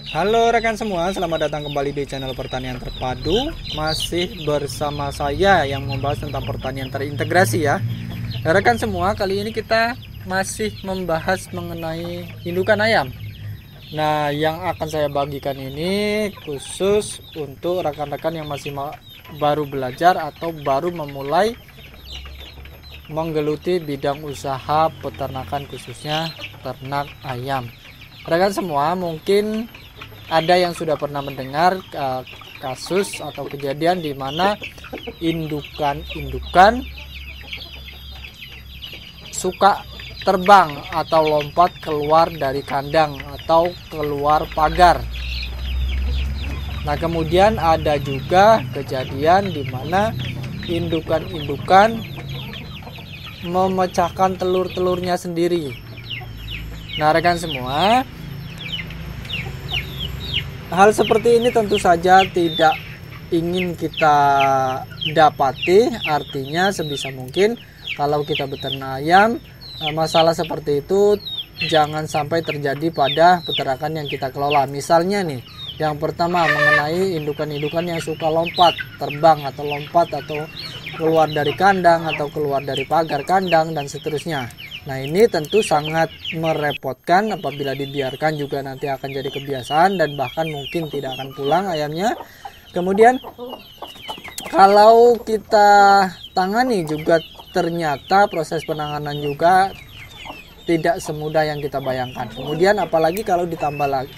Halo rekan semua, selamat datang kembali di channel Pertanian Terpadu. Masih bersama saya yang membahas tentang pertanian terintegrasi ya. Rekan semua, kali ini kita masih membahas mengenai indukan ayam. Nah, yang akan saya bagikan ini khusus untuk rekan-rekan yang masih baru belajar atau baru memulai menggeluti bidang usaha peternakan, khususnya ternak ayam. Rekan semua, mungkin ada yang sudah pernah mendengar kasus atau kejadian di mana indukan suka terbang atau lompat keluar dari kandang atau keluar pagar. Nah, kemudian ada juga kejadian di mana indukan-indukan memecahkan telur-telurnya sendiri. Nah, rekan semua, hal seperti ini tentu saja tidak ingin kita dapati. Artinya sebisa mungkin kalau kita beternak ayam, masalah seperti itu jangan sampai terjadi pada peternakan yang kita kelola. Misalnya nih, yang pertama mengenai indukan-indukan yang suka lompat, terbang atau lompat atau keluar dari kandang atau keluar dari pagar kandang dan seterusnya. Nah, ini tentu sangat merepotkan. Apabila dibiarkan juga nanti akan jadi kebiasaan dan bahkan mungkin tidak akan pulang ayamnya. Kemudian kalau kita tangani juga ternyata proses penanganan juga tidak semudah yang kita bayangkan. Kemudian apalagi kalau ditambah lagi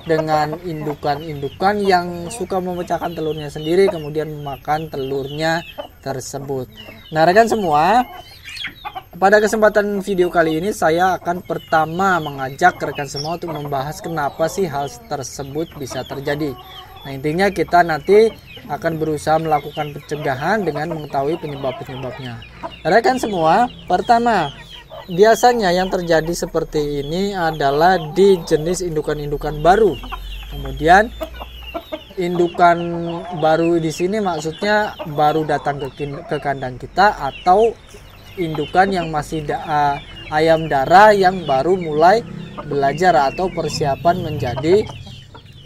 dengan indukan-indukan yang suka memecahkan telurnya sendiri kemudian memakan telurnya tersebut. Nah, rekan semua, pada kesempatan video kali ini saya akan pertama mengajak rekan semua untuk membahas kenapa sih hal tersebut bisa terjadi. Nah, intinya kita nanti akan berusaha melakukan pencegahan dengan mengetahui penyebab-penyebabnya. Rekan semua, pertama, biasanya yang terjadi seperti ini adalah di jenis indukan-indukan baru. Kemudian indukan baru di sini maksudnya baru datang ke kandang kita atau indukan yang masih ayam darah yang baru mulai belajar atau persiapan menjadi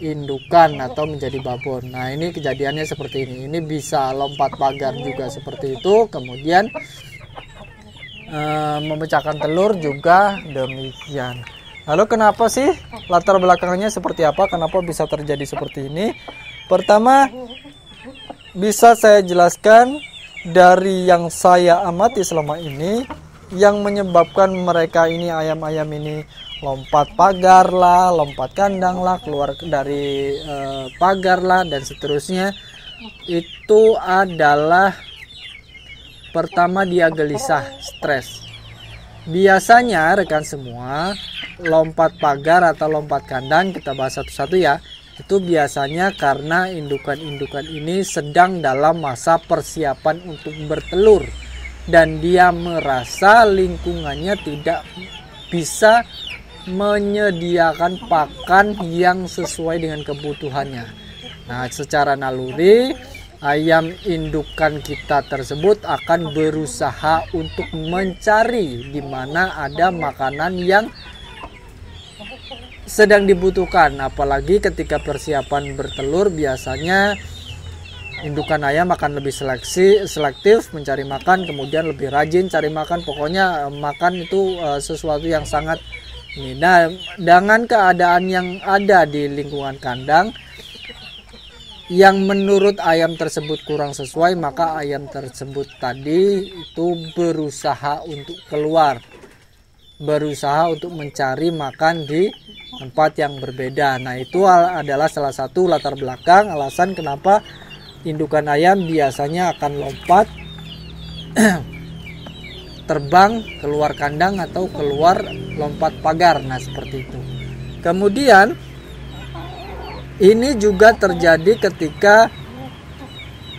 indukan atau menjadi babon. Nah, ini kejadiannya seperti ini. Ini bisa lompat pagar juga seperti itu. Kemudian memecahkan telur juga demikian. Lalu kenapa sih latar belakangnya seperti apa? Kenapa bisa terjadi seperti ini? Pertama, bisa saya jelaskan dari yang saya amati selama ini, yang menyebabkan mereka ini ayam-ayam ini lompat pagar lah, lompat kandang lah, keluar dari pagar lah dan seterusnya, itu adalah pertama dia gelisah, stres. Biasanya rekan semua, lompat pagar atau lompat kandang, kita bahas satu-satu ya, itu biasanya karena indukan-indukan ini sedang dalam masa persiapan untuk bertelur dan dia merasa lingkungannya tidak bisa menyediakan pakan yang sesuai dengan kebutuhannya. Nah, secara naluri ayam indukan kita tersebut akan berusaha untuk mencari di mana ada makanan yang sedang dibutuhkan. Apalagi ketika persiapan bertelur, biasanya indukan ayam akan lebih selektif mencari makan, kemudian lebih rajin cari makan. Pokoknya makan itu sesuatu yang sangat ini. Nah, dengan keadaan yang ada di lingkungan kandang yang menurut ayam tersebut kurang sesuai, maka ayam tersebut tadi itu berusaha untuk keluar, berusaha untuk mencari makan di tempat yang berbeda. Nah, itu adalah salah satu latar belakang alasan kenapa indukan ayam biasanya akan lompat terbang keluar kandang atau keluar lompat pagar. Nah, seperti itu. Kemudian ini juga terjadi ketika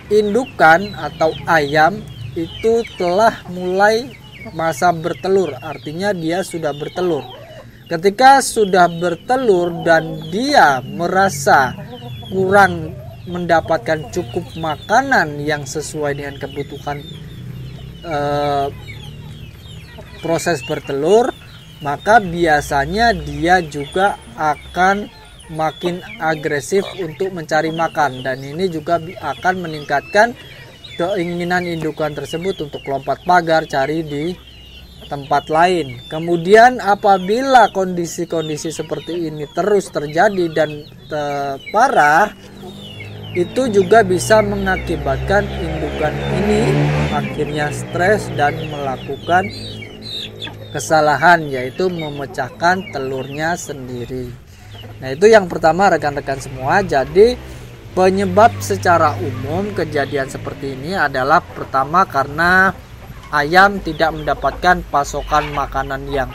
indukan atau ayam itu telah mulai masa bertelur, artinya dia sudah bertelur. Ketika sudah bertelur dan dia merasa kurang mendapatkan cukup makanan yang sesuai dengan kebutuhan proses bertelur, maka biasanya dia juga akan makin agresif untuk mencari makan, dan ini juga akan meningkatkan keinginan indukan tersebut untuk lompat pagar cari di tempat lain. Kemudian apabila kondisi-kondisi seperti ini terus terjadi dan parah, itu juga bisa mengakibatkan indukan ini akhirnya stres dan melakukan kesalahan, yaitu memecahkan telurnya sendiri. Nah, itu yang pertama rekan-rekan semua. Jadi penyebab secara umum kejadian seperti ini adalah pertama karena ayam tidak mendapatkan pasokan makanan yang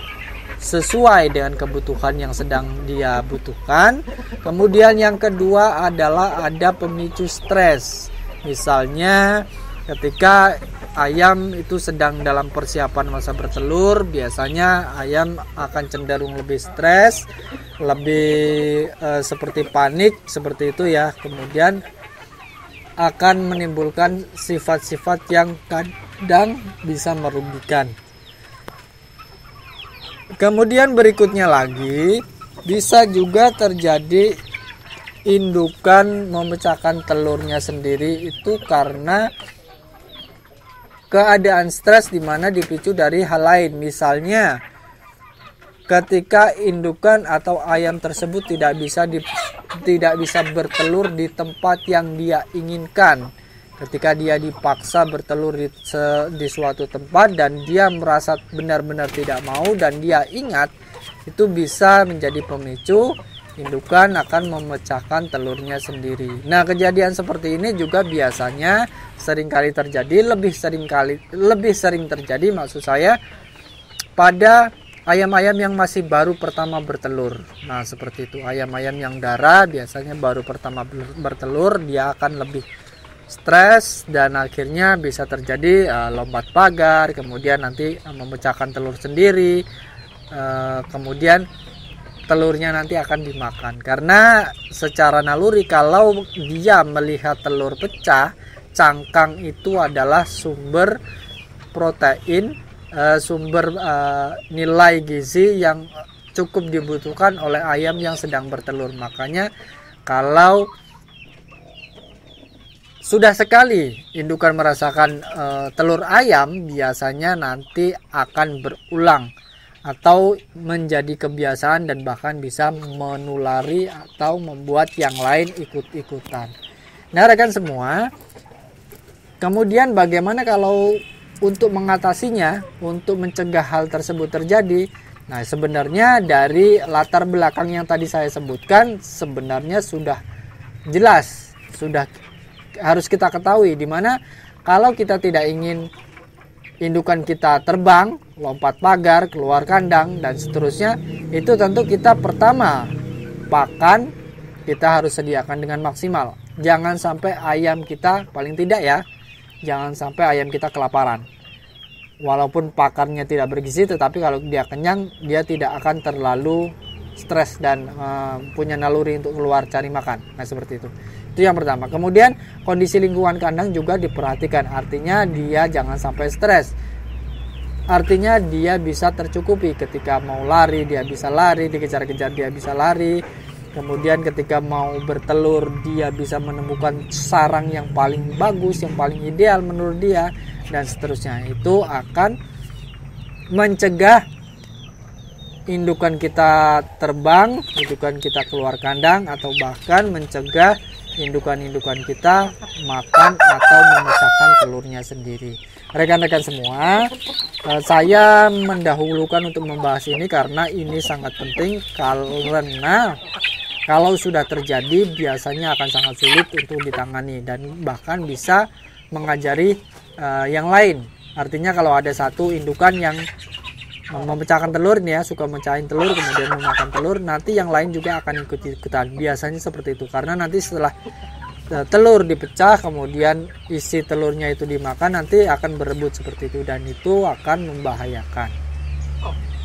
sesuai dengan kebutuhan yang sedang dia butuhkan. Kemudian yang kedua adalah ada pemicu stres. Misalnya ketika ayam itu sedang dalam persiapan masa bertelur, biasanya ayam akan cenderung lebih stres, lebih seperti panik, seperti itu ya. Kemudian akan menimbulkan sifat-sifat yang kadang bisa merugikan. Kemudian berikutnya lagi, bisa juga terjadi indukan memecahkan telurnya sendiri itu karena keadaan stres di mana dipicu dari hal lain. Misalnya ketika indukan atau ayam tersebut tidak bisa bertelur di tempat yang dia inginkan. Ketika dia dipaksa bertelur di suatu tempat dan dia merasa benar-benar tidak mau dan dia ingat, itu bisa menjadi pemicu indukan akan memecahkan telurnya sendiri. Nah, kejadian seperti ini juga biasanya seringkali terjadi, lebih sering terjadi maksud saya pada ayam-ayam yang masih baru pertama bertelur. Nah, seperti itu. Ayam-ayam yang darah biasanya baru pertama bertelur, dia akan lebih stres dan akhirnya bisa terjadi lompat pagar, kemudian nanti memecahkan telur sendiri, kemudian telurnya nanti akan dimakan. Karena secara naluri kalau dia melihat telur pecah, cangkang itu adalah sumber protein, sumber nilai gizi yang cukup dibutuhkan oleh ayam yang sedang bertelur. Makanya kalau sudah sekali indukan merasakan telur ayam, biasanya nanti akan berulang atau menjadi kebiasaan dan bahkan bisa menulari atau membuat yang lain ikut-ikutan. Nah, rekan semua, kemudian bagaimana kalau untuk mengatasinya, untuk mencegah hal tersebut terjadi? Nah, sebenarnya dari latar belakang yang tadi saya sebutkan sebenarnya sudah jelas, sudah harus kita ketahui, dimana kalau kita tidak ingin indukan kita terbang, lompat pagar, keluar kandang dan seterusnya, itu tentu kita pertama pakan kita harus sediakan dengan maksimal. Jangan sampai ayam kita, paling tidak ya, jangan sampai ayam kita kelaparan. Walaupun pakannya tidak bergizi, tetapi kalau dia kenyang, dia tidak akan terlalu stres dan punya naluri untuk keluar cari makan. Nah, seperti itu. Itu yang pertama. Kemudian kondisi lingkungan kandang juga diperhatikan. Artinya dia jangan sampai stres. Artinya dia bisa tercukupi. Ketika mau lari dia bisa lari, dikejar-kejar dia bisa lari. Kemudian ketika mau bertelur dia bisa menemukan sarang yang paling bagus, yang paling ideal menurut dia, dan seterusnya. Itu akan mencegah indukan kita terbang, indukan kita keluar kandang, atau bahkan mencegah indukan-indukan kita makan atau memecahkan telurnya sendiri. Rekan-rekan semua, saya mendahulukan untuk membahas ini karena ini sangat penting, karena kalau sudah terjadi biasanya akan sangat sulit untuk ditangani dan bahkan bisa mengajari yang lain. Artinya kalau ada satu indukan yang memecahkan telur nih ya, suka mecahin telur kemudian memakan telur, nanti yang lain juga akan ikut-ikutan. Biasanya seperti itu, karena nanti setelah telur dipecah kemudian isi telurnya itu dimakan, nanti akan berebut seperti itu dan itu akan membahayakan.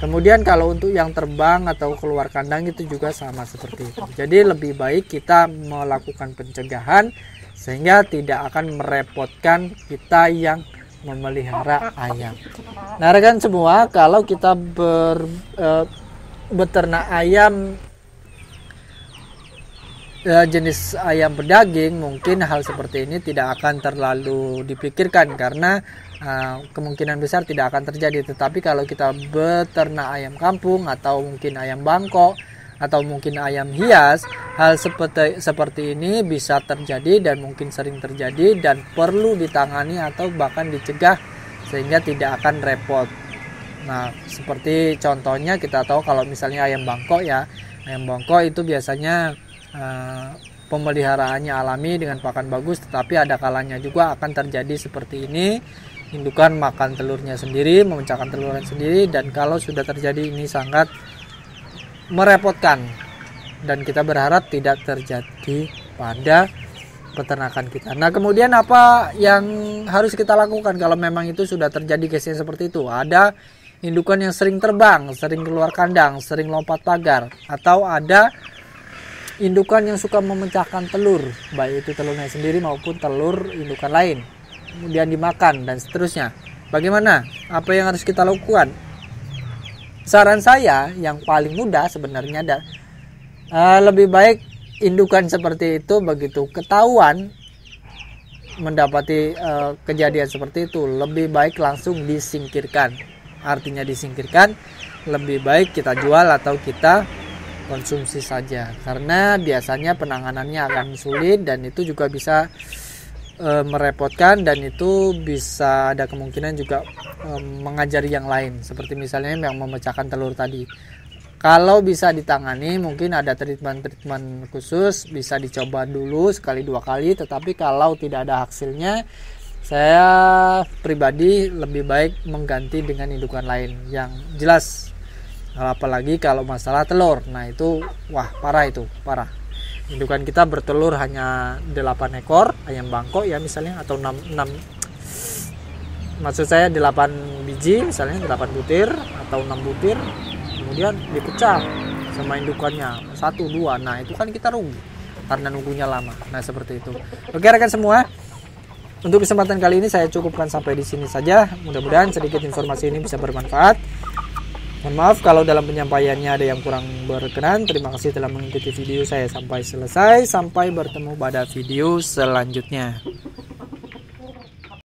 Kemudian kalau untuk yang terbang atau keluar kandang itu juga sama seperti itu. Jadi lebih baik kita melakukan pencegahan sehingga tidak akan merepotkan kita yang memelihara ayam. Nah, rekan semua, kalau kita beternak ayam jenis ayam pedaging, mungkin hal seperti ini tidak akan terlalu dipikirkan karena kemungkinan besar tidak akan terjadi. Tetapi kalau kita beternak ayam kampung atau mungkin ayam bangkok atau mungkin ayam hias, hal seperti ini bisa terjadi dan mungkin sering terjadi dan perlu ditangani atau bahkan dicegah sehingga tidak akan repot. Nah, seperti contohnya kita tahu kalau misalnya ayam bangkok ya, ayam bangkok itu biasanya pemeliharaannya alami dengan pakan bagus, tetapi ada kalanya juga akan terjadi seperti ini. Indukan makan telurnya sendiri, memecahkan telurnya sendiri, dan kalau sudah terjadi ini sangat merepotkan dan kita berharap tidak terjadi pada peternakan kita. Nah, kemudian apa yang harus kita lakukan kalau memang itu sudah terjadi case seperti itu? Ada indukan yang sering terbang, sering keluar kandang, sering lompat pagar, atau ada indukan yang suka memecahkan telur, baik itu telurnya sendiri maupun telur indukan lain, kemudian dimakan dan seterusnya. Bagaimana? Apa yang harus kita lakukan? Saran saya yang paling mudah sebenarnya lebih baik indukan seperti itu begitu ketahuan mendapati kejadian seperti itu, lebih baik langsung disingkirkan. Artinya disingkirkan, lebih baik kita jual atau kita konsumsi saja, karena biasanya penanganannya akan sulit dan itu juga bisa merepotkan, dan itu bisa ada kemungkinan juga mengajari yang lain, seperti misalnya yang memecahkan telur tadi. Kalau bisa ditangani, mungkin ada treatment khusus, bisa dicoba dulu sekali dua kali, tetapi kalau tidak ada hasilnya, saya pribadi lebih baik mengganti dengan indukan lain yang jelas. Apalagi kalau masalah telur, nah itu wah parah, itu parah. Indukan kita bertelur hanya 8 ekor ayam bangkok ya misalnya, atau 6 maksud saya 8 biji misalnya, 8 butir atau 6 butir, kemudian dipecah sama indukannya 1, 2. Nah itu kan kita rugi karena nunggunya lama. Nah seperti itu. Oke rekan semua, untuk kesempatan kali ini saya cukupkan sampai di sini saja. Mudah-mudahan sedikit informasi ini bisa bermanfaat. Mohon maaf kalau dalam penyampaiannya ada yang kurang berkenan. Terima kasih telah mengikuti video saya sampai selesai. Sampai bertemu pada video selanjutnya.